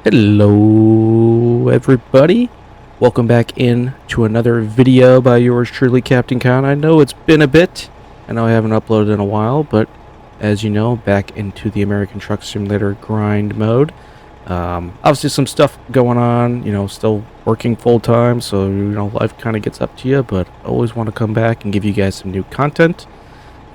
Hello everybody, welcome back in to another video by yours truly, Captain Con. I know it's been a bit, I know I haven't uploaded in a while, but as you know, back into the American Truck Simulator grind mode. Obviously some stuff going on, still working full-time, so life kind of gets up to you, but I always want to come back and give you guys some new content,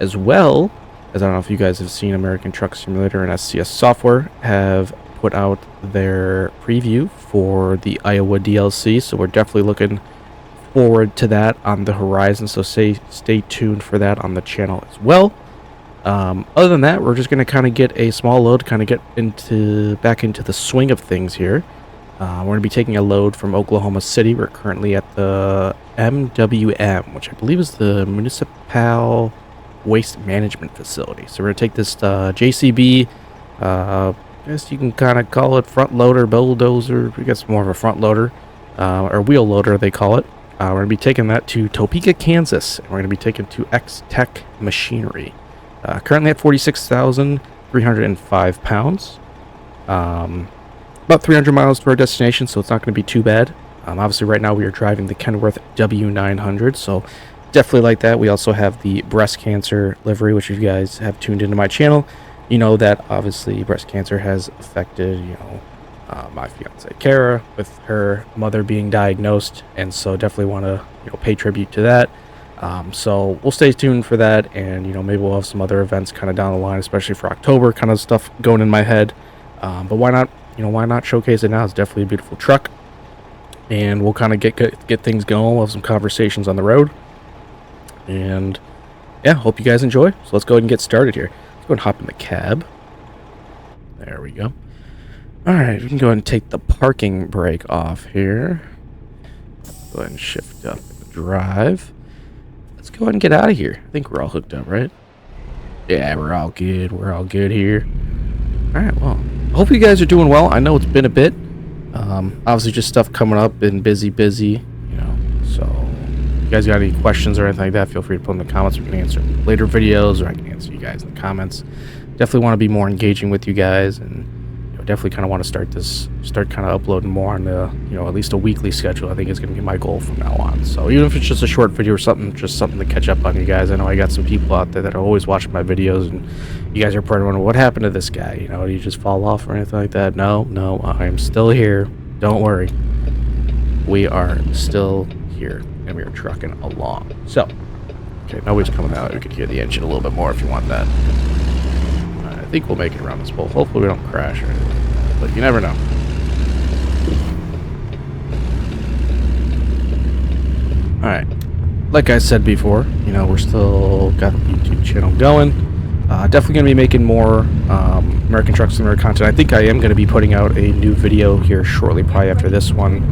as well as, I don't know if you guys have seen, American Truck Simulator and SCS Software have put out their preview for the Iowa DLC, so we're definitely looking forward to that on the horizon, so stay tuned for that on the channel as well. Other than that, we're just going to kind of get a small load, kind of get back into the swing of things here. We're going to be taking a load from Oklahoma City. We're currently at the MWM, which I believe is the Municipal Waste Management Facility. So we're going to take this JCB, I guess you can kind of call it front loader, bulldozer. I guess more of a front loader, or wheel loader they call it. We're going to be taking that to Topeka, Kansas, and we're going to be taking to X-Tech Machinery. Currently at 46,305 pounds. About 300 miles to our destination, so it's not going to be too bad. Obviously right now we are driving the Kenworth W900, so definitely like that. We also have the breast cancer livery, which if you guys have tuned into my channel, you know that obviously breast cancer has affected, my fiance Kara, with her mother being diagnosed, and so definitely want to, pay tribute to that. So we'll stay tuned for that, and maybe we'll have some other events kind of down the line, especially for October, kind of stuff going in my head. But why not, why not showcase it now? It's definitely a beautiful truck, and we'll kind of get things going. We'll have some conversations on the road, and yeah, hope you guys enjoy. So let's go ahead and get started here. Go and hop in the cab. There we go. Alright, we can go ahead and take the parking brake off here. Go ahead and shift up and drive. Let's go ahead and get out of here. I think we're all hooked up, right? Yeah, we're all good. We're all good here. Alright, well, I hope you guys are doing well. I know it's been a bit. Obviously just stuff coming up and busy, so if you guys got any questions or anything like that, feel free to put them in the comments. We can answer them in later videos, or I can answer you guys in the comments. Definitely want to be more engaging with you guys, and definitely kind of want to start kind of uploading more on the at least a weekly schedule. I think is going to be my goal from now on. So even if it's just a short video or something, just something to catch up on you guys. I know I got some people out there that are always watching my videos, and you guys are probably wondering what happened to this guy. Did he just fall off or anything like that? No, I am still here. Don't worry, we are still here, and we are trucking along. So, okay, nobody's coming out. We could hear the engine a little bit more if you want that. I think we'll make it around this pole. Hopefully we don't crash or anything like that, but you never know. Alright, like I said before, we're still got the YouTube channel going. Definitely going to be making more American Truck Simulator content. I think I am going to be putting out a new video here shortly, probably after this one.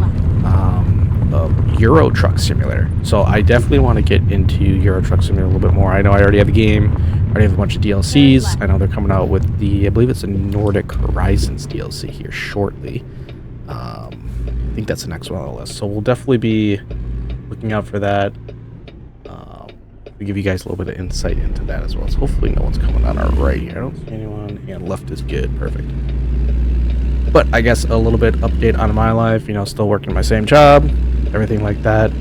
Euro Truck Simulator. So I definitely want to get into Euro Truck Simulator a little bit more. I know I already have a game, I already have a bunch of DLCs. I know they're coming out with I believe it's a Nordic Horizons DLC here shortly. I think that's the next one on the list. So we'll definitely be looking out for that. We'll give you guys a little bit of insight into that as well. So hopefully no one's coming on our right here. I don't see anyone, and left is good. Perfect. But I guess a little bit update on my life, still working my same job, everything like that.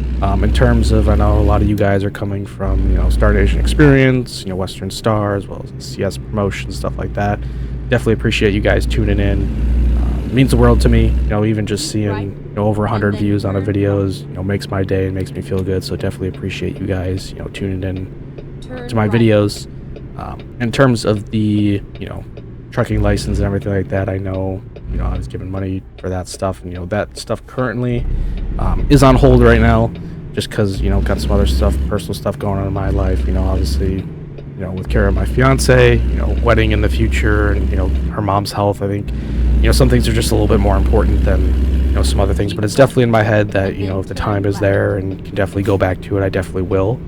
In terms of, I know a lot of you guys are coming from, Star Nation Experience, Western Star, as well as CS promotions, stuff like that. Definitely appreciate you guys tuning in. It means the world to me, even just seeing, over 100 views on a videos, makes my day and makes me feel good. So definitely appreciate you guys, tuning in to my videos. In terms of the, trucking license and everything like that, I know, I was given money for that stuff, and that stuff currently is on hold right now, just because got some other stuff, personal stuff going on in my life. Obviously, with Kara, my fiance, wedding in the future, and her mom's health. I think some things are just a little bit more important than some other things. But it's definitely in my head that if the time is there and can definitely go back to it, I definitely will.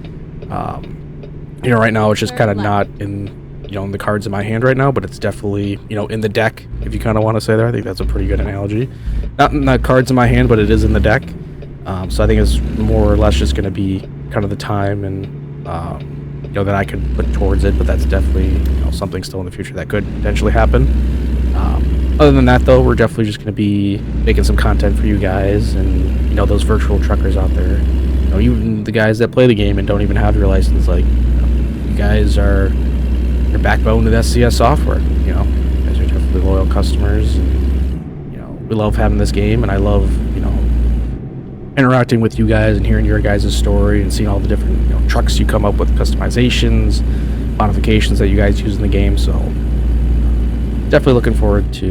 Right now it's just kind of not in in the cards in my hand right now, but it's definitely, in the deck, if you kind of want to say there. I think that's a pretty good analogy. Not in the cards in my hand, but it is in the deck. So I think it's more or less just going to be kind of the time and that I could put towards it, but that's definitely something still in the future that could potentially happen. Other than that, though, we're definitely just going to be making some content for you guys and, those virtual truckers out there. Even the guys that play the game and don't even have your license, like, you guys are your backbone to the SCS software. You guys are definitely loyal customers. And, we love having this game, and I love, interacting with you guys and hearing your guys' story and seeing all the different, trucks you come up with, customizations, modifications that you guys use in the game. So definitely looking forward to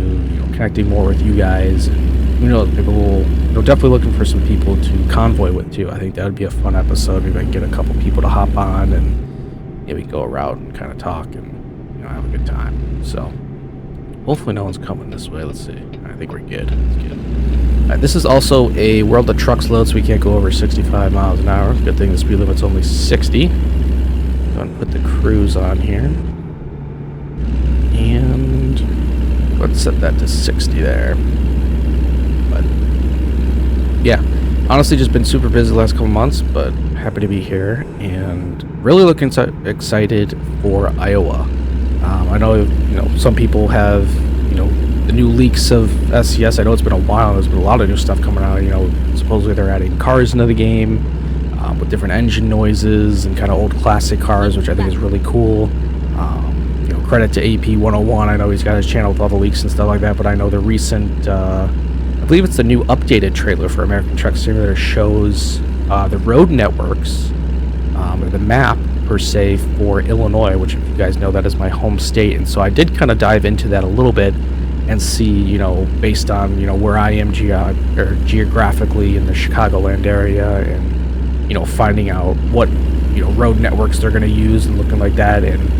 connecting more with you guys, and maybe we'll definitely looking for some people to convoy with too. I think that would be a fun episode. Maybe I can get a couple people to hop on and maybe go around and kind of talk and have a good time. So hopefully no one's coming this way. Let's see. I think we're good. Let's get this is also a World of Trucks load, so we can't go over 65 miles an hour. Good thing the speed limit's only 60. Go ahead and put the cruise on here. And let's set that to 60 there. But yeah, honestly just been super busy the last couple months, but happy to be here and really looking excited for Iowa. I know some people have the new leaks of SCS. I know it's been a while. There's been a lot of new stuff coming out. Supposedly they're adding cars into the game with different engine noises and kind of old classic cars, which I think is really cool. Credit to AP 101. I know he's got his channel with all the leaks and stuff like that, but I know the recent, I believe it's the new updated trailer for American Truck Simulator shows the road networks, or the map per se for Illinois, which if you guys know, that is my home state. And so I did kind of dive into that a little bit and see, based on, where I am geographically in the Chicagoland area, and, finding out what, road networks they're going to use and looking like that. And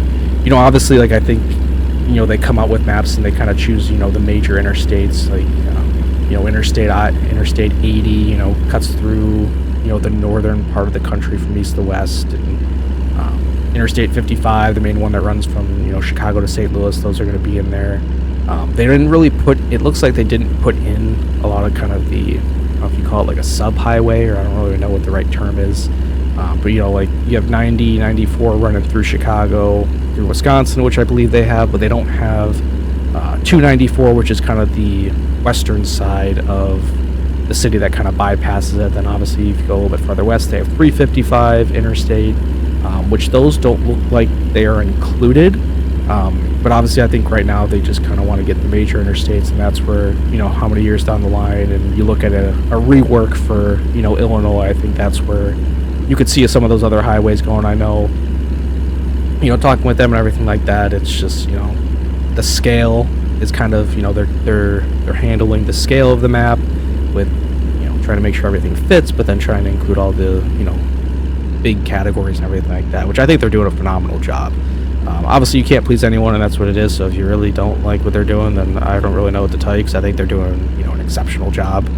obviously, like, I think, they come out with maps and they kind of choose, the major interstates, like, Interstate 80, cuts through, the northern part of the country from east to west, and Interstate 55, the main one that runs from, Chicago to St. Louis, those are going to be in there. They didn't really it looks like they didn't put in a lot of kind of the, I don't know if you call it like a sub-highway, or I don't really know what the right term is. But like you have 90, 94 running through Chicago, through Wisconsin, which I believe they have, but they don't have 294, which is kind of the western side of the city that kind of bypasses it. Then obviously if you go a little bit farther west, they have 355 interstate, which those don't look like they are included. But obviously I think right now they just kind of want to get the major interstates, and that's where, how many years down the line, and you look at a rework for, Illinois, I think that's where you could see some of those other highways going. I know, talking with them and everything like that, it's just, the scale is kind of, they're handling the scale of the map with, trying to make sure everything fits, but then trying to include all the, big categories and everything like that, which I think they're doing a phenomenal job. Obviously you can't please anyone, and that's what it is. So if you really don't like what they're doing, then I don't really know what to tell you, because I think they're doing, an exceptional job,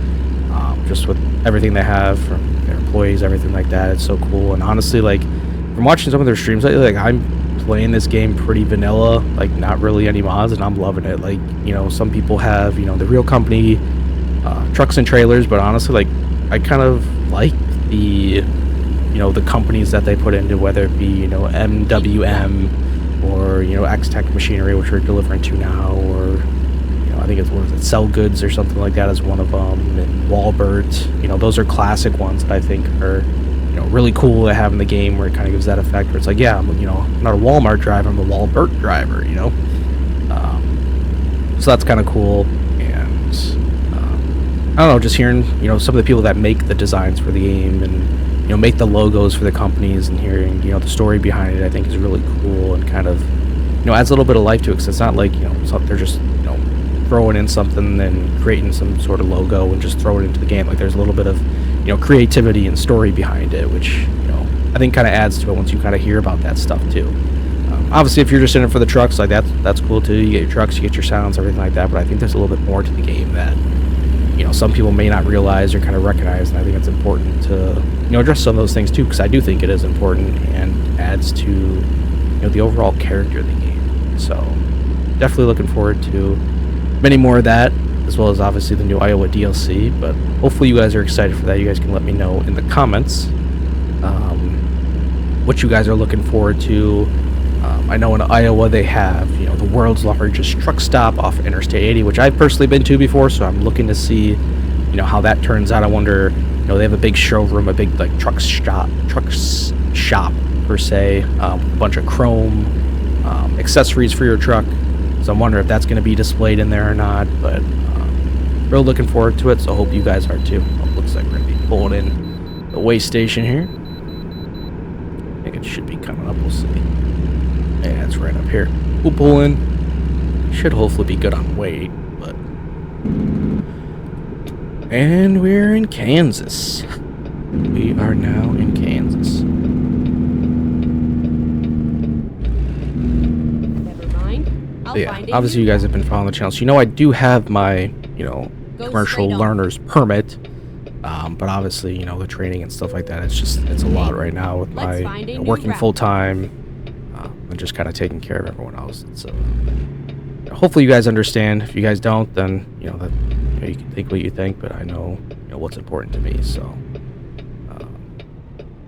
just with everything they have from their employees, everything like that. It's so cool. And honestly, like, from watching some of their streams lately, like, I'm playing this game pretty vanilla, like, not really any mods, and I'm loving it. Like, some people have, the real company trucks and trailers, but honestly, like, I kind of like the, the companies that they put into, whether it be, MWM or, X-Tech Machinery, which we're delivering to now, or, I think it's, what is it, Sell Goods or something like that is one of them, and Walbert. Those are classic ones that I think are, really cool to have in the game, where it kind of gives that effect where it's like, yeah, I'm not a Walmart driver, I'm a Walbert driver, so that's kind of cool. And I don't know, just hearing, some of the people that make the designs for the game and, make the logos for the companies, and hearing, the story behind it, I think is really cool, and kind of, adds a little bit of life to it, because it's not like, they're just, throwing in something and creating some sort of logo and just throw it into the game. Like, there's a little bit of, creativity and story behind it, which, I think kind of adds to it once you kind of hear about that stuff too. Obviously, if you're just in it for the trucks, like, that's cool too. You get your trucks, you get your sounds, everything like that, but I think there's a little bit more to the game that, some people may not realize or kind of recognize, and I think it's important to, address some of those things too, because I do think it is important and adds to, the overall character of the game. So definitely looking forward to many more of that, as well as obviously the new Iowa DLC. But hopefully you guys are excited for that. You guys can let me know in the comments what you guys are looking forward to I know in Iowa they have, you know, the world's largest truck stop off Interstate 80, which I've personally been to before, so I'm looking to see, you know, how that turns out. I wonder, you know, they have a big showroom, a big like truck shop per se, a bunch of chrome accessories for your truck. So I'm wondering if that's going to be displayed in there or not, but real looking forward to it, so I hope you guys are too. Well, looks like we're going to be pulling in the way station here. I think it should be coming up, we'll see. Yeah, it's right up here. We'll pull in. Should hopefully be good on weight, but... And we're in Kansas. We are now in Kansas. Never mind. I'll find it. Obviously you guys have been following the channel, so you know I do have my, you know, commercial learner's permit. But obviously, you know, the training and stuff like that, it's a lot right now with my working full-time and just kind of taking care of everyone else. So hopefully you guys understand. If you guys don't, then, you know, that, you know, you can think what you think, but I know, you know, what's important to me. So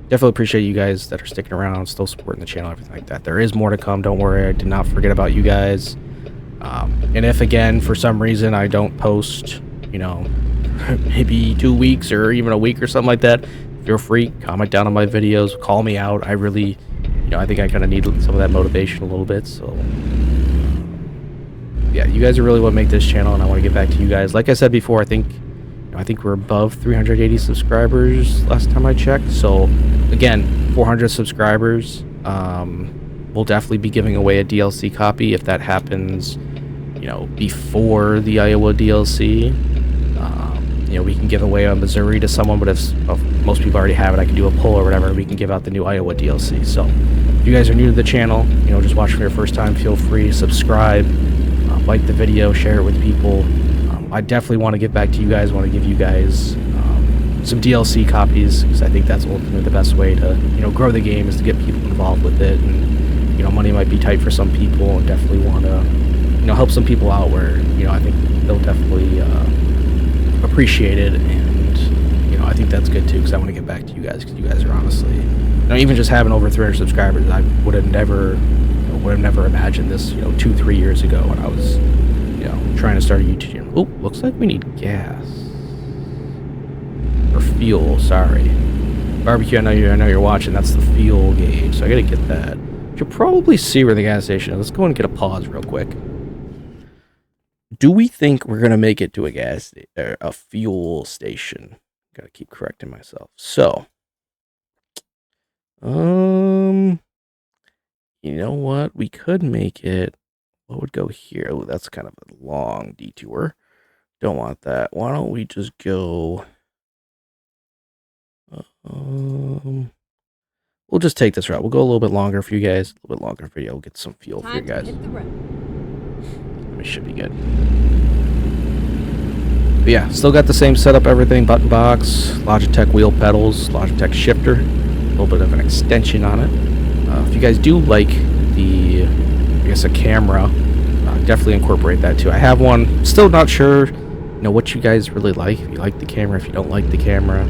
definitely appreciate you guys that are sticking around, still supporting the channel, everything like that. There is more to come. Don't worry. I did not forget about you guys. And if, again, for some reason I don't post, you know, maybe 2 weeks or even a week or something like that, feel free, comment down on my videos, call me out. I really, you know, I think I kind of need some of that motivation a little bit. So yeah, you guys are really what make this channel, and I want to get back to you guys. Like I said before, I think we're above 380 subscribers last time I checked. So again, 400 subscribers. We'll definitely be giving away a DLC copy if that happens, you know, before the Iowa DLC. You know, we can give away a Missouri to someone, but if most people already have it, I can do a poll or whatever, and we can give out the new Iowa DLC. So if you guys are new to the channel, you know, just watching for your first time, feel free to subscribe, like the video, share it with people. I definitely want to get back to you guys. I want to give you guys some DLC copies, because I think that's ultimately the best way to, you know, grow the game, is to get people involved with it. And, you know, money might be tight for some people, and definitely want to, you know, help some people out where, you know, I think they'll definitely appreciate it. And, you know, I think that's good too, because I want to get back to you guys, because you guys are honestly, you know, even just having over 300 subscribers, I would have never imagined this, you know, 2-3 years ago when I was, you know, trying to start a YouTube channel. Oh, looks like we need gas or fuel. Sorry, barbecue. I know you're watching. That's the fuel gauge, so I gotta get that. Should probably see where the gas station is. Let's go and get a pause real quick. Do we think we're gonna make it to a fuel station? Gotta keep correcting myself. So, you know what? We could make it. What would go here? Oh, that's kind of a long detour. Don't want that. Why don't we just go? We'll just take this route. We'll go a little bit longer for you guys. A little bit longer for you. We'll get some fuel for you guys. We should be good. But yeah, still got the same setup, everything. Button box, Logitech wheel pedals, Logitech shifter. A little bit of an extension on it. If you guys do like the, I guess, a camera, definitely incorporate that too. I have one. Still not sure, you know, what you guys really like. If you like the camera, if you don't like the camera.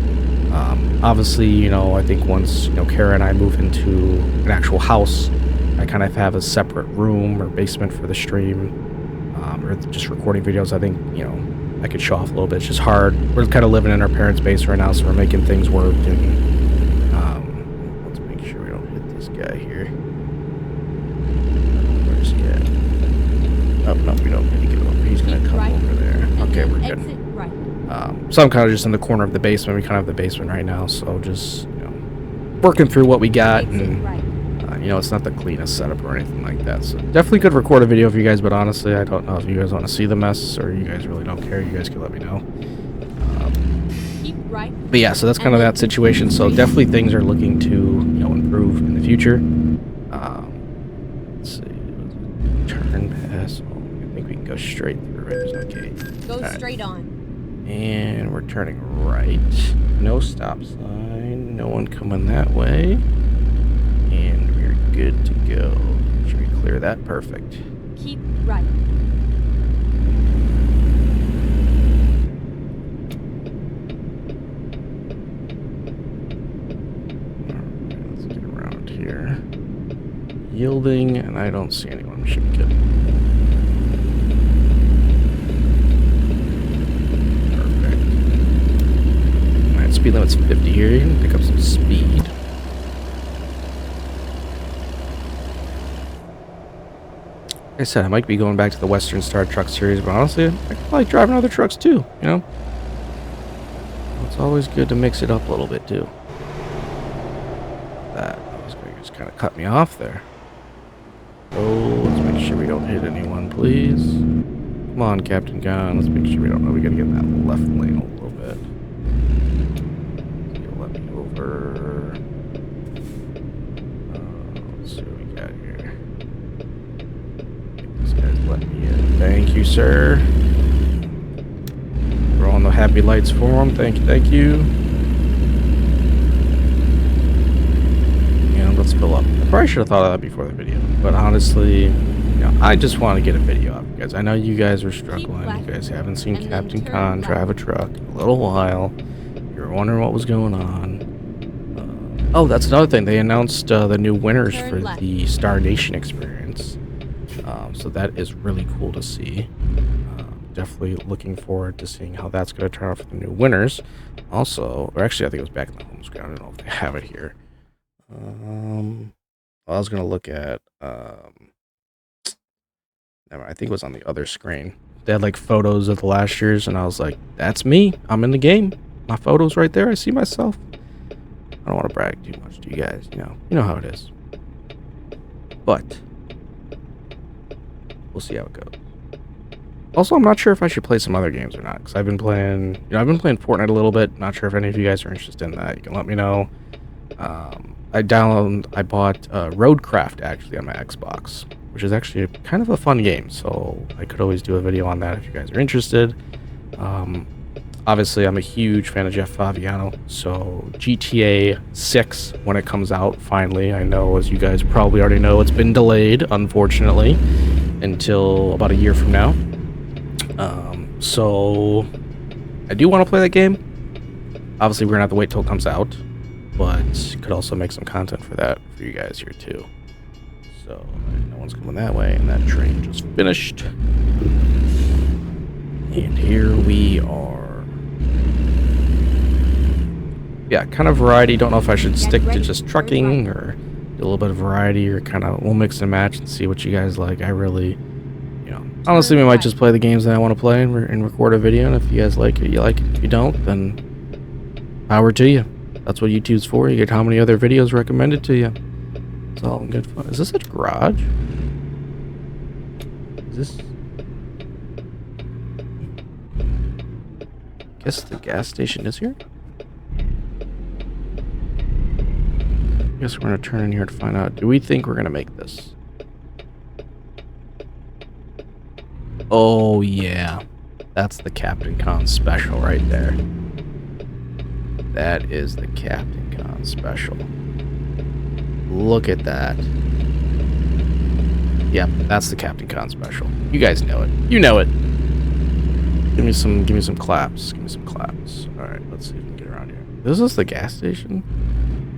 Obviously, you know, I think once, you know, Kara and I move into an actual house, I kind of have a separate room or basement for the stream, or just recording videos. I think, you know, I could show off a little bit. It's just hard. We're kind of living in our parents' base right now, so we're making things work. And let's make sure we don't hit this guy here. Where's he at? Oh, no, we don't need to get over. He's going to come over there. Okay, we're good. So I'm kind of just in the corner of the basement. We kind of have the basement right now, so just, you know, working through what we got. And you know, it's not the cleanest setup or anything like that, so definitely could record a video for you guys, but honestly, I don't know if you guys want to see the mess, or you guys really don't care. You guys can let me know. But yeah, so that's kind of that situation. So definitely things are looking to, you know, improve in the future. Let's see, turn pass. Oh, I think we can go straight through, right? There's no gate. Go straight on. And we're turning right. No stop sign. No one coming that way. And we're good to go. Should we clear that? Perfect. Keep right. Alright, let's get around here. yielding, and I don't see anyone. We should be good. Perfect. Alright, speed limit's 50 here. You can pick up some speed. Like I said, I might be going back to the Western Star Truck series, but honestly, I like driving other trucks too, you know? It's always good to mix it up a little bit too. That was going to just kind of cut me off there. Oh, let's make sure we don't hit anyone, please. Come on, Captain Gun. Let's make sure we don't know. We got to get in that left lane a little bit. You'll let me over. Let's see what we got here. These guys let me in. Thank you, sir. We're on the happy lights for them. Thank you, thank you. And let's fill up. I probably should have thought of that before the video, but honestly, you know, I just want to get a video up, guys. I know you guys are struggling. You guys haven't seen Captain Con drive a truck in a little while. You're wondering what was going on. Oh, that's another thing. They announced the new winners for the Star Nation experience. So that is really cool to see. Definitely looking forward to seeing how that's going to turn out for the new winners. Also, or actually, I think it was back in the home screen. I don't know if they have it here. I was going to look at, never mind, I think it was on the other screen. They had like photos of the last year's, and I was like, that's me. I'm in the game. My photo's right there. I see myself. I don't want to brag too much to you guys. You know how it is. But we'll see how it goes. Also, I'm not sure if I should play some other games or not, because I've been playing, I've been playing Fortnite a little bit. Not sure if any of you guys are interested in that. You can let me know. I bought Roadcraft actually on my Xbox, which is actually kind of a fun game. So I could always do a video on that if you guys are interested. Obviously, I'm a huge fan of Jeff Favignano, so GTA 6 when it comes out, finally. I know, as you guys probably already know, it's been delayed, unfortunately, until about a year from now. So I do want to play that game. Obviously, we're gonna have to wait till it comes out, but could also make some content for that for you guys here too. So no one's coming that way, and that train just finished. And here we are. Yeah, kind of variety. Don't know if I should stick to just trucking or do a little bit of variety, or kind of we'll mix and match and see what you guys like. I really, honestly, we might just play the games that I want to play and record a video. And if you guys like it, you like it. If you don't, then power to you. That's what YouTube's for. You get how many other videos recommended to you. It's all in good fun. Is this a garage? Is this? I guess the gas station is here. I guess we're gonna turn in here to find out. Do we think we're gonna make this? Oh yeah, that's the Captain Con special right there. That is the Captain Con special. Look at that. Yep, that's the Captain Con special. You guys know it. You know it. Give me some claps. Give me some claps. All right, let's see if we can get around here. This is the gas station.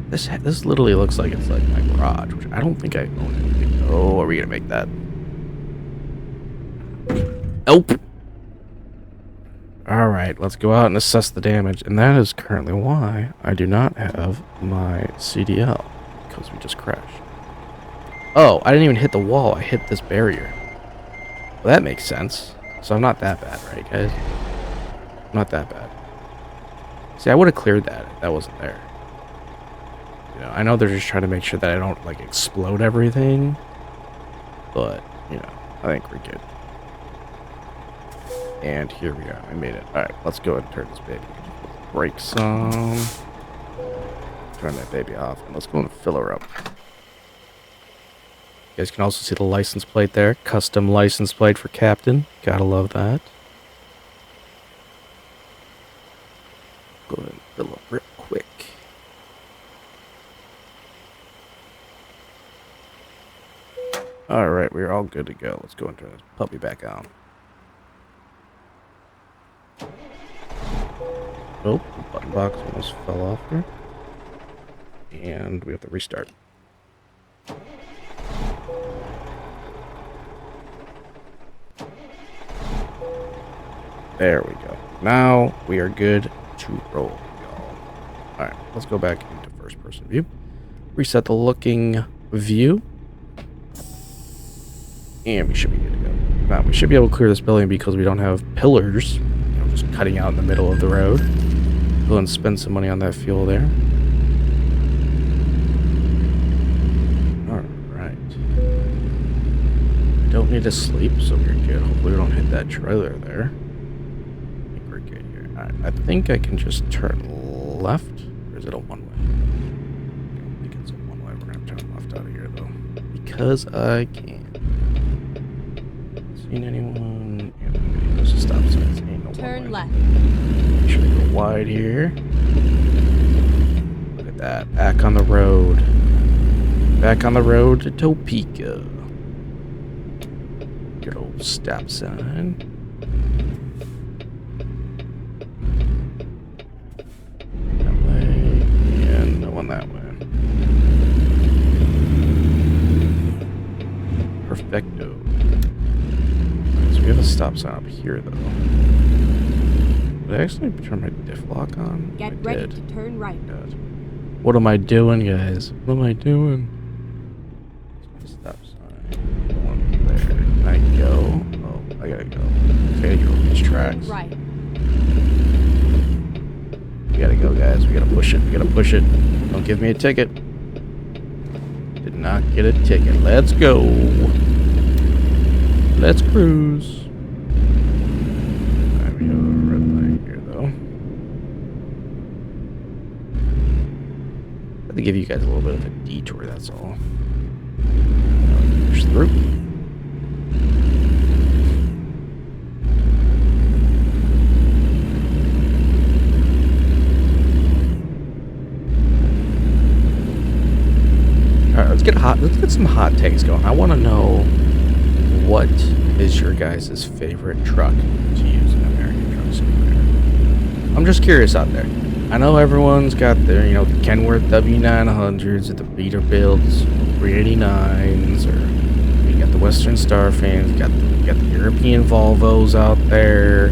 This literally looks like it's like my garage, which I don't think I own anything. Oh, are we gonna make that? Nope. All right, let's go out and assess the damage, and that is currently why I do not have my CDL, because we just crashed. Oh, I didn't even hit the wall. I hit this barrier. Well, that makes sense. So I'm not that bad, right, guys? Not that bad. See, I would have cleared that if that wasn't there. I know they're just trying to make sure that I don't, like, explode everything. But, I think we're good. And here we are. I made it. Alright, let's go ahead and turn this baby. Brakes on. Turn that baby off. And let's go and fill her up. You guys can also see the license plate there. Custom license plate for Captain. Gotta love that. Go ahead and fill up real quick. Alright, we're all good to go. Let's go and turn this puppy back on. Oh, the button box almost fell off there. And we have to restart. There we go. Now we are good to roll, y'all. Alright, let's go back into first person view. Reset the looking view. And we should be good to go. Now, we should be able to clear this building because we don't have pillars, you know, just cutting out in the middle of the road. Go and spend some money on that fuel there. Alright. Don't need to sleep, so we're good. Hopefully we don't hit that trailer there. I think we're good here. Alright, I think I can just turn left. Or is it a one-way? I don't think it's a one-way. We're going to turn left out of here, though. Because I can. Seen anyone? Yeah, there's a stop sign. Ain't no Turn left. Make sure to go wide here. Look at that. Back on the road. Back on the road to Topeka. Good old stop sign. That way. And no one that way. Perfecto. We have a stop sign up here, though. Did I actually turn my diff lock on? Get ready to turn right. What am I doing, guys? What am I doing? Stop sign. One there. Can I go? Oh, I gotta go. I gotta go these tracks. Right. We gotta go, guys. We gotta push it. We gotta push it. Don't give me a ticket. Did not get a ticket. Let's go. Let's cruise. Alright, we have a red light here, though. I have to give you guys a little bit of a detour, that's all. Push through. Alright, let's get some hot takes going. I want to know, what is your guys' favorite truck to use in American Truck Simulator? I'm just curious out there. I know everyone's got their, you know, the Kenworth W900s, or the Peterbilts, 389s, or you got the Western Star fans, you got the European Volvos out there.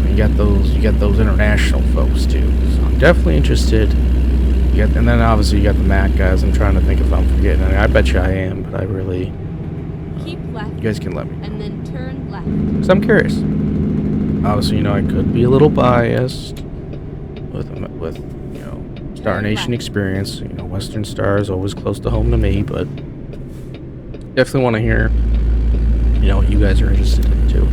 You got those international folks too. So I'm definitely interested. And then obviously you got the Mac guys. I'm trying to think if I'm forgetting any. I bet you I am, but I really. Keep left. You guys can let me. And then turn left. Because I'm curious. Obviously, you know, I could be a little biased with you know, Star Nation experience. You know, Western Star is always close to home to me, but definitely want to hear, you know, what you guys are interested in too.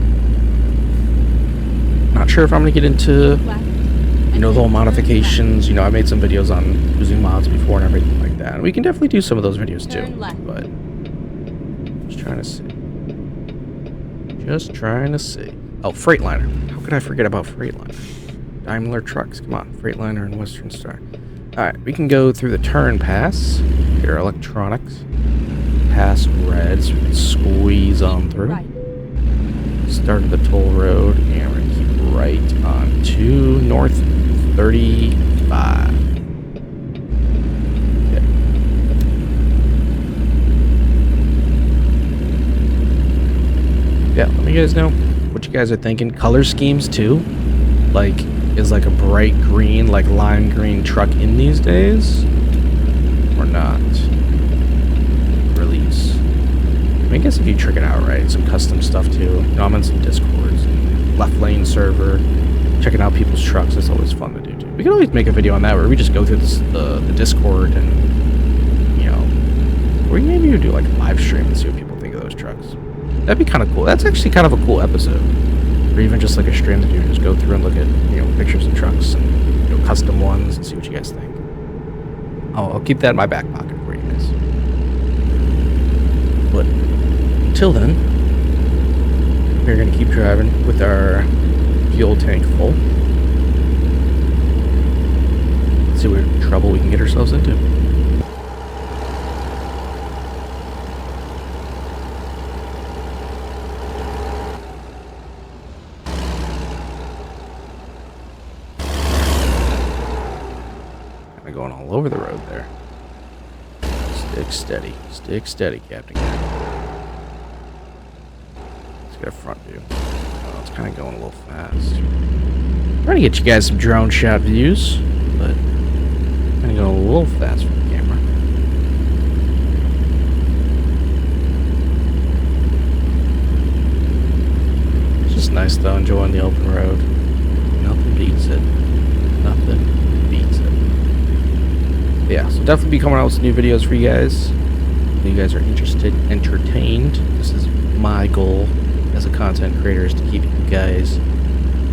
Not sure if I'm going to get into, you know, the whole modifications. You know, I made some videos on using mods before and everything like that. And we can definitely do some of those videos too. But just trying to see. Just trying to see. Oh, Freightliner. How could I forget about Freightliner? Daimler trucks. Come on. Freightliner and Western Star. Alright, we can go through the turn pass. Here are electronics. Pass red, so we can squeeze on through. Right. Start of the toll road, and we're going to keep right on to North 35. Okay. Yeah, let me guys know what you guys are thinking. Color schemes too. Like, is like a bright green, like lime green truck in these days? Or not? Release. I guess if you trick it out right, some custom stuff too. You know, I'm in some Discords, and left lane server, checking out people's trucks is always fun to do too. We can always make a video on that where we just go through the Discord and, you know, or maybe you do like a live stream and see what people think of those trucks. That'd be kind of cool. That's actually kind of a cool episode. Or even just like a stream that you just go through and look at, you know, pictures of trucks and, you know, custom ones and see what you guys think. I'll keep that in my back pocket for you guys. But until then, we're going to keep driving with our fuel tank full. Let's see what trouble we can get ourselves into. Kind of going all over the road there. Stick steady. Stick steady, Captain. Let's get a front view. Oh, It's kind of going a little fast. Trying to get you guys some drone shot views, but kind of going a little fast for the camera. It's just nice though, enjoying the open road. Nothing beats it. Nothing beats it. But yeah, so definitely be coming out with some new videos for you guys. If you guys are interested, entertained. This is my goal as a content creator, is to keep you guys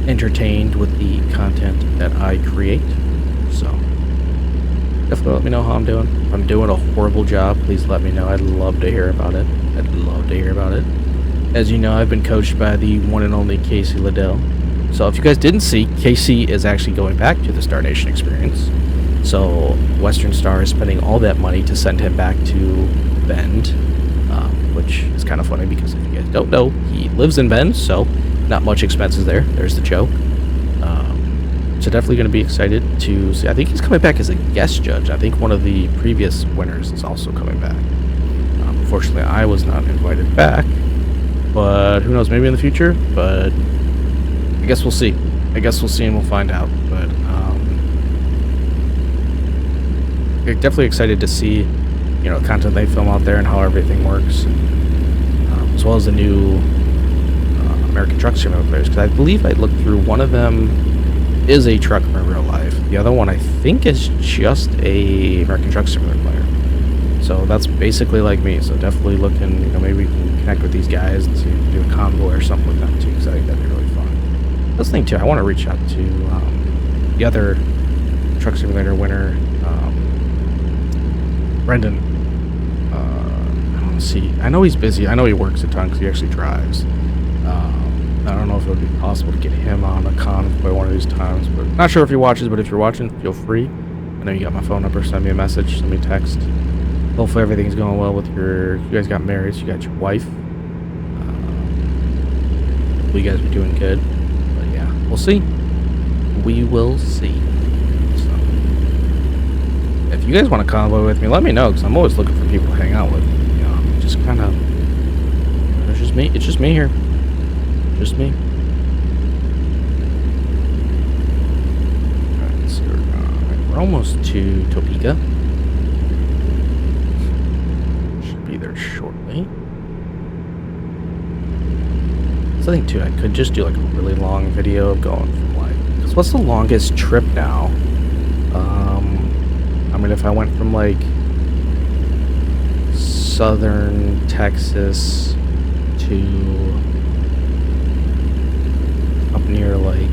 entertained with the content that I create. So definitely let me know how I'm doing. If I'm doing a horrible job, please let me know. I'd love to hear about it. I'd love to hear about it. As you know, I've been coached by the one and only Casey Liddell. So if you guys didn't see, Casey is actually going back to the Star Nation experience. So Western Star is spending all that money to send him back to Bend, which is kind of funny because if you guys don't know, he lives in Bend, so not much expenses there. There's the joke. So definitely going to be excited to see. I think he's coming back as a guest judge. I think one of the previous winners is also coming back. Unfortunately, I was not invited back, but who knows? Maybe in the future. But I guess we'll see. I guess we'll see and we'll find out. But definitely excited to see, you know, content they film out there and how everything works, as well as the new American Truck Simulator players. Because I believe I looked through, one of them is a trucker in real life. The other one I think is just a American Truck Simulator player. So that's basically like me. So definitely looking, you know, maybe we can connect with these guys and see if we can do a convoy or something with them too, because I think that'd be really fun. That's the thing too. I want to reach out to the other Truck Simulator winner, Brendan. I want to see. I know he's busy. I know he works a ton because he actually drives. I don't know if it would be possible to get him on a convoy one of these times, but not sure if he watches. But if you're watching, feel free. I know you got my phone number. Send me a message. Send me a text. Hopefully everything's going well with your. You guys got married. So you got your wife. Hopefully you guys are doing good. But yeah, we'll see. We will see. So, if you guys want to convoy with me, let me know, because I'm always looking for people to hang out with. You know, just kind of. It's just me. It's just me here. Just me. Alright, so we're almost to Topeka. Should be there shortly. So I think too, I could just do like a really long video of going from like, because what's the longest trip now? I mean, if I went from like southern Texas to up near like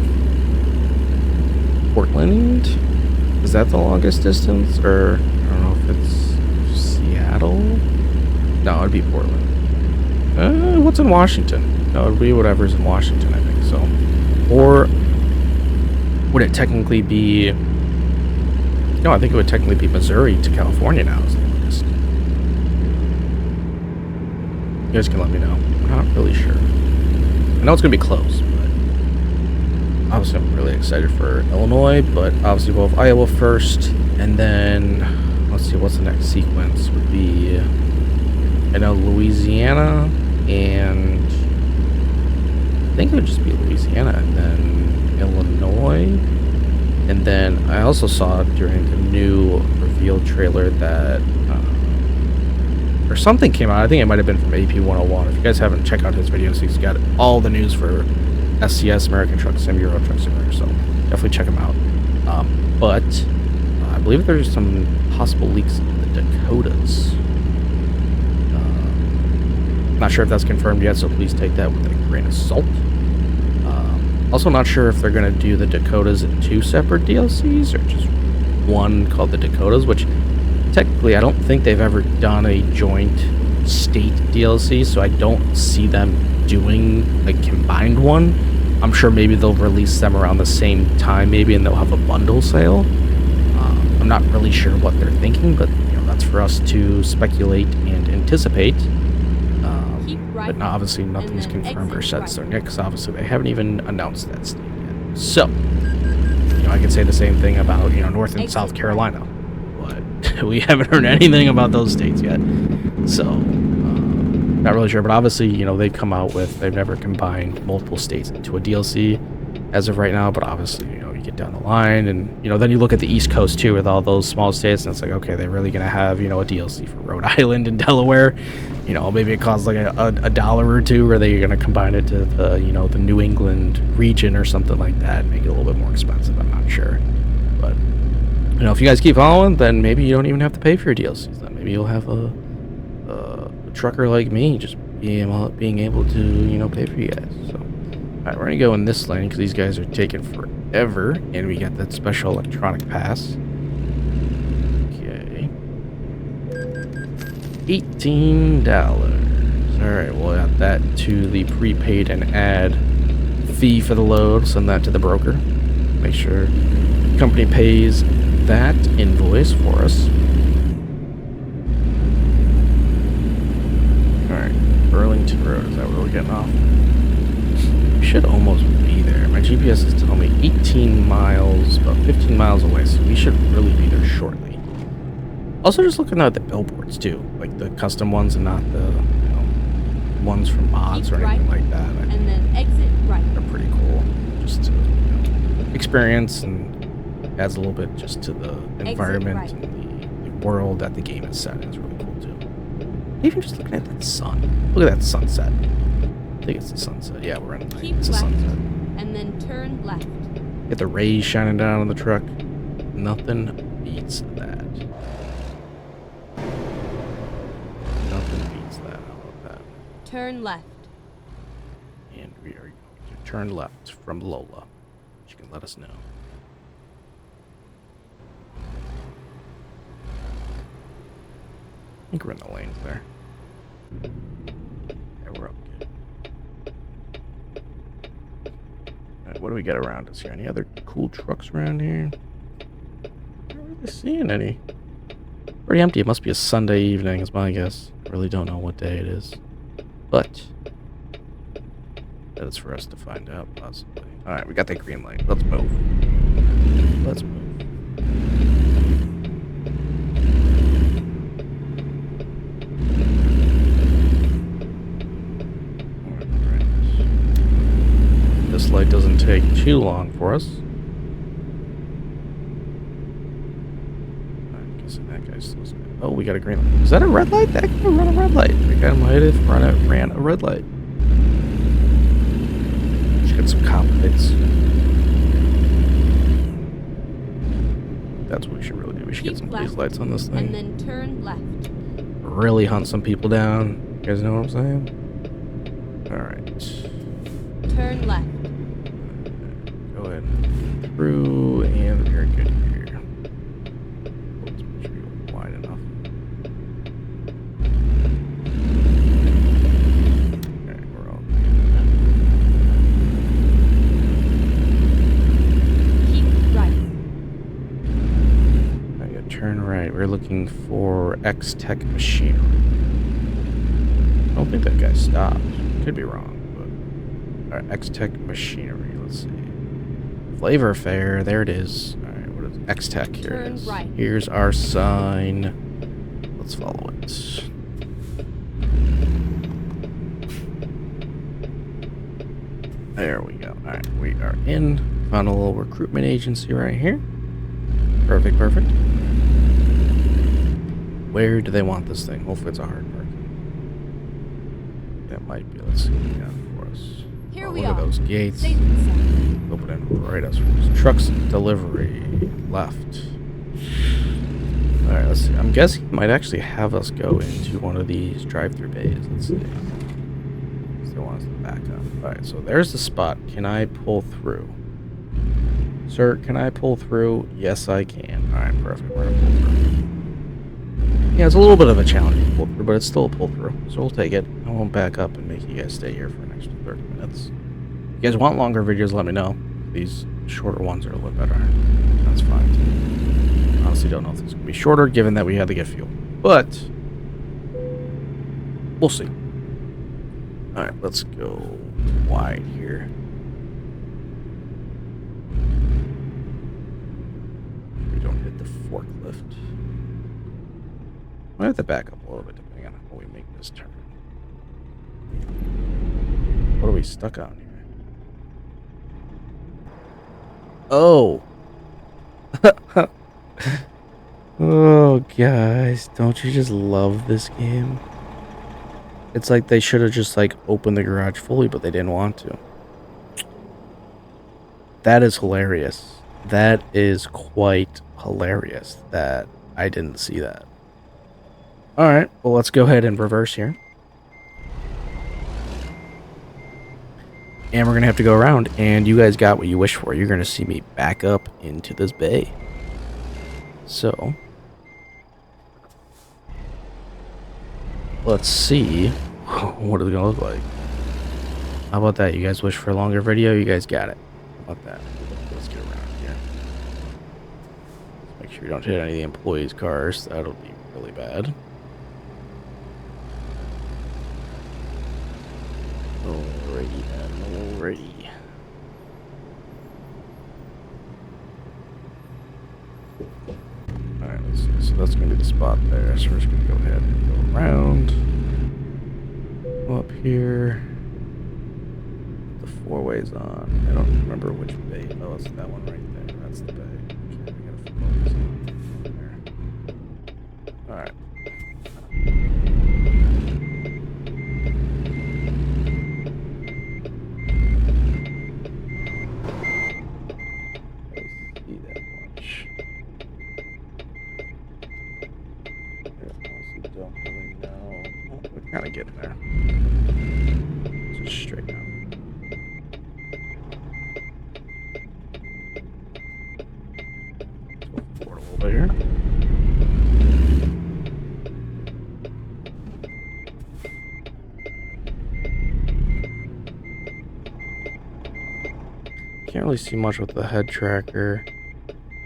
Portland, is that the longest distance? Or I don't know if it's Seattle. No, it'd be Portland. What's in Washington? No, it'd be whatever's in Washington, I think so. Or would it technically be? No, I think it would technically be Missouri to California now is the longest. You guys can let me know. I'm not really sure. I know it's gonna be close, but obviously I'm really excited for Illinois, but obviously we'll have Iowa first, and then let's see what's the next sequence would be. I know Louisiana, and I think it would just be Louisiana, and then Illinois, and then I also saw during the new reveal trailer that or something came out. I think it might have been from AP 101. If you guys haven't checked out his videos, he's got all the news for SCS, American Truck Sim, Euro Truck Simulator, so definitely check him out. But I believe there's some possible leaks in the Dakotas. Not sure if that's confirmed yet, so please take that with a grain of salt. Also not sure if they're going to do the Dakotas in 2 separate DLCs or just one called the Dakotas, which technically I don't think they've ever done a joint state DLC, so I don't see them doing a combined one. I'm sure maybe they'll release them around the same time, maybe, and they'll have a bundle sale. I'm not really sure what they're thinking, but you know, that's for us to speculate and anticipate. But now obviously nothing's confirmed or set stone yet, because obviously they haven't even announced that state yet. So, you know, I could say the same thing about, you know, North and South Carolina, but we haven't heard anything about those states yet. So, Not really sure, but obviously, you know, they've never combined multiple states into a DLC as of right now, but obviously, you know, you get down the line and, you know, then you look at the East Coast too with all those small states and it's like, okay, they're really going to have, you know, a DLC for Rhode Island and Delaware. You know, maybe it costs like a dollar or two, or they're going to combine it to the, you know, the New England region or something like that, make it a little bit more expensive. I'm not sure. But, you know, if you guys keep following, then maybe you don't even have to pay for your DLCs. Then maybe you'll have a trucker like me just being able to, you know, pay for you guys. So, all right, we're gonna go in this lane because these guys are taking forever, and we got that special electronic pass. Okay, $18. All right, we'll add that to the prepaid and add fee for the load. Send that to the broker. Make sure the company pays that invoice for us. Burlington Road, is that where we're getting off? We should almost be there. My GPS is telling me 18 miles, about 15 miles away, so we should really be there shortly. Also, just looking at the billboards too, like the custom ones and not the, you know, ones from mods or anything like that. And then exit right. They're pretty cool, just to, you know, experience, and adds a little bit just to the environment and the world that the game is set in. It's really cool too. Even just looking at that sun. Look at that sunset. I think it's the sunset. Yeah, we're in the night. Keep It's the left, sunset. and then turn left. Get the rays shining down on the truck. Nothing beats that. Nothing beats that. How about that? Turn left. And we are going to turn left from Lola. She can let us know. I think we're in the lanes there. Yeah, we're up good. Alright, what do we got around us here? Any other cool trucks around here? Not really seeing any. Pretty empty. It must be a Sunday evening, is my guess. I really don't know what day it is. But that is for us to find out, possibly. Alright, we got that green light. Let's move. Let's move. This light doesn't take too long for us. I'm guessing that guy's still standing. Oh, we got a green light. Is that a red light? That guy ran a red light. That guy might have ran a red light. Let's get some cop lights. That's what we should really do. We should get some police lights on this thing. And then turn left. Really hunt some people down. You guys know what I'm saying? Alright. Turn left. Go ahead and through, and we're good here. Let's make sure you're wide enough. Alright, we're all good. Keep right. I gotta turn right. We're looking for X-Tech Machinery. I don't think that guy stopped. Could be wrong, but... Alright, X-Tech Machinery. Let's see. Flavor Fair. There it is. Alright, what is X-Tech? Here it is. Right. Here's our sign. Let's follow it. There we go. Alright, we are in. Found a little recruitment agency right here. Perfect, perfect. Where do they want this thing? Hopefully it's a hard market. That might be. Let's see what we got for us. Here Oh, we look are. at those gates. Safe and sound. Opening right us. Trucks delivery left. Alright, let's see. I'm guessing he might actually have us go into one of these drive-through bays. Let's see. Still wants to back up. Alright, so there's the spot. Can I pull through? Sir, can I pull through? Yes, I can. Alright, perfect. We're gonna pull through. Yeah, it's a little bit of a challenge to pull through, but it's still a pull through. So we'll take it. I won't back up and make you guys stay here for an extra 30 minutes. If you guys want longer videos, let me know. These shorter ones are a little bit better. That's fine too. Honestly, don't know if this is going to be shorter, given that we had to get fuel. But we'll see. Alright, let's go wide here. We don't hit the forklift. I have to back up a little bit depending on how we make this turn. What are we stuck on here? Oh. Oh, guys, don't you just love this game? It's like they should have just, like, opened the garage fully, but they didn't want to. That is hilarious. That is quite hilarious that I didn't see that. Alright, well, let's go ahead and reverse here. And we're going to have to go around, and you guys got what you wished for. You're going to see me back up into this bay. So, let's see what it's going to look like. How about that? You guys wish for a longer video? You guys got it. How about that? Let's get around here. Let's make sure we don't hit any of the employees' cars. That'll be really bad. Alrighty then, alrighty. Alright, let's see. So that's going to be the spot there. So we're just going to go ahead and go around. Go up here. The four-ways on. I don't remember which bay. Oh, it's that one right there. That's the bay. Okay, we gotta focus on there. Alright. Kind of getting there. Just straight out. Let's go forward a little bit here. Can't really see much with the head tracker.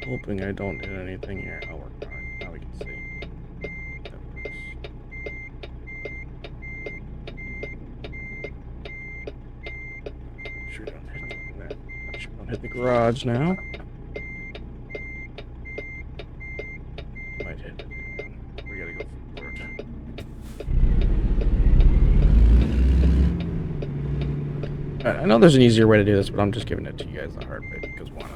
Hoping I don't hit anything here. I'll work on it. Now we can see. Hit the garage now. Might hit it. We gotta go forward. Alright, I know there's an easier way to do this, but I'm just giving it to you guys the hard way because why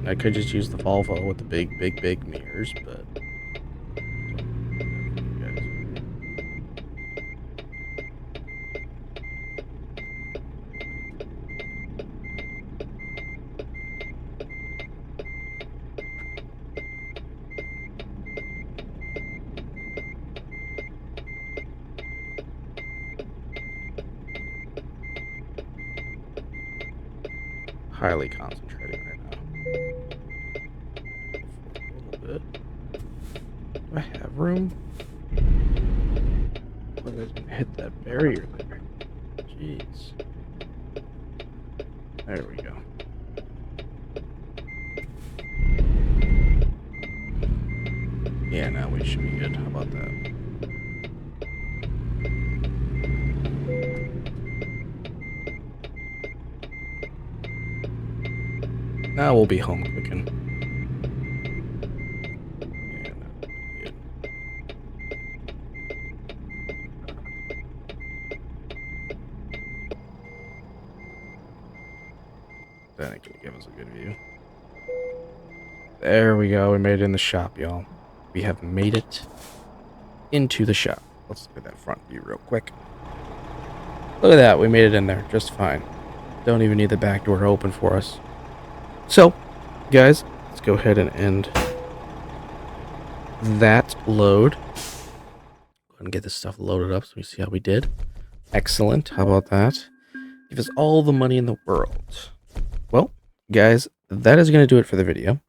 not? I could just use the Volvo with the big mirrors, but highly concentrating right now. A little bit. Do I have room? Look, I was gonna hit that barrier there. Jeez. There we go. Yeah, now we should be good. How about that? Now we'll be home cooking. Yeah, good. That ain't gonna give us a good view. There we go. We made it in the shop, y'all. We have made it into the shop. Let's look at that front view real quick. Look at that. We made it in there just fine. Don't even need the back door to open for us. So, guys, let's go ahead and end that load. Go ahead and get this stuff loaded up so we see how we did. Excellent. How about that? Give us all the money in the world. Well, guys, that is going to do it for the video.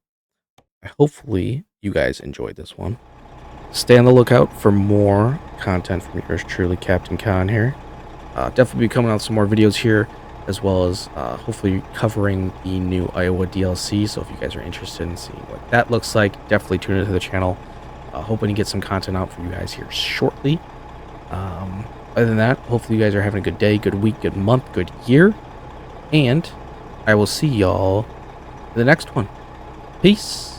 Hopefully, you guys enjoyed this one. Stay on the lookout for more content from yours truly, Captain Khan here. Definitely be coming out some more videos here, as well as hopefully covering the new Iowa DLC. So if you guys are interested in seeing what that looks like, definitely tune into the channel. Hoping to get some content out for you guys here shortly. Other than that, hopefully you guys are having a good day, good week, good month, good year. And I will see y'all in the next one. Peace.